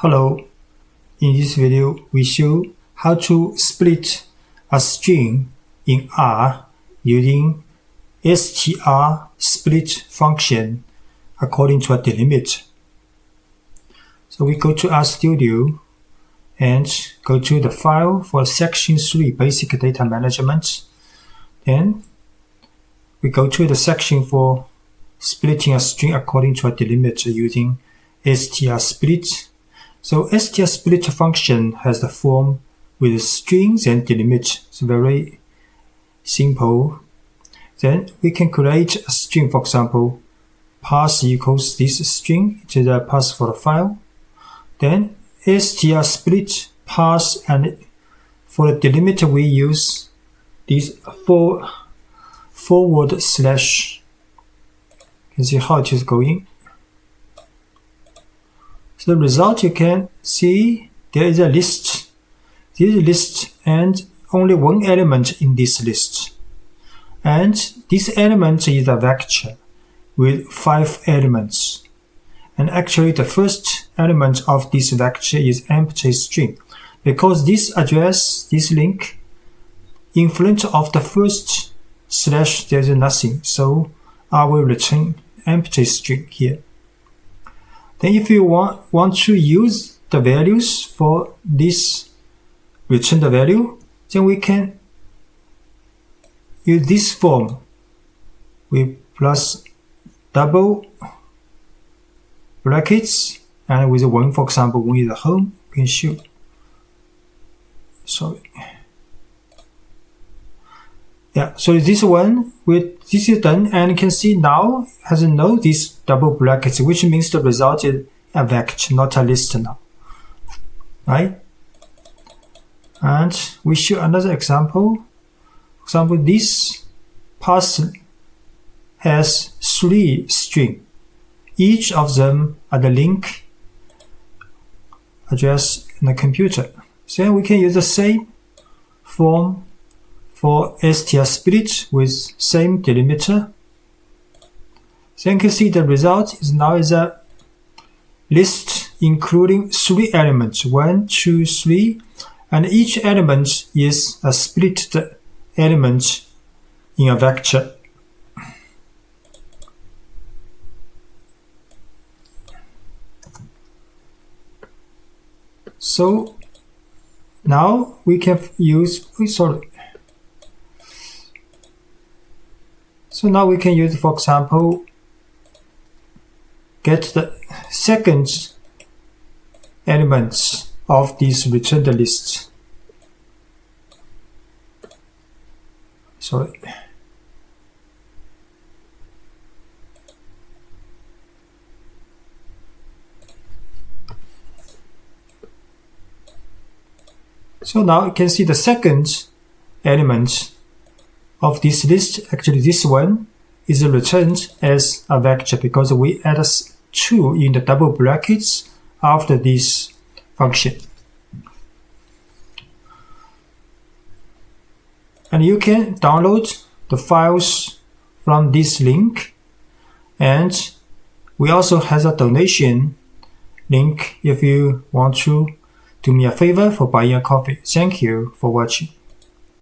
Hello, in this video we show how to split a string in R using strsplit function according to a delimiter. So we go to RStudio and go to the file for section 3 basic data management. Then we go to the section for splitting a string according to a delimiter using strsplit. So strsplit function has the form with strings and delimiter. It's very simple. Then we can create a string, for example, pass equals this string to the pass for the file. Then strsplit pass, and for the delimiter we use this forward slash. You can see how it is going. So the result, you can see there is a list. This list and only one element in this list. And this element is a vector with 5 elements. And actually the first element of this vector is empty string. Because this address, this link, in front of the first slash there is nothing. So I will return empty string here. Then if you want to use the values for this return the value, then we can use this form with plus double brackets, and with one, for example, one is the home, we can show. Sorry. Yeah, so this one, this is done, and you can see now it has no this double brackets, which means the result is a vector, not a list now. Right? And we show another example. For example, this pass has 3 strings. Each of them are the link address in the computer. So we can use the same form for strsplit with same delimiter. So you can see the result is now is a list including 3 elements, 1, 2, 3, and each element is a split element in a vector. So now we can use, So now we can use, for example, get the second element of this returned list. Sorry. So now you can see the second element of this list, actually this one, is returned as a vector because we add 2 in the double brackets after this function. And you can download the files from this link, and we also have a donation link if you want to do me a favor for buying a coffee. Thank you for watching.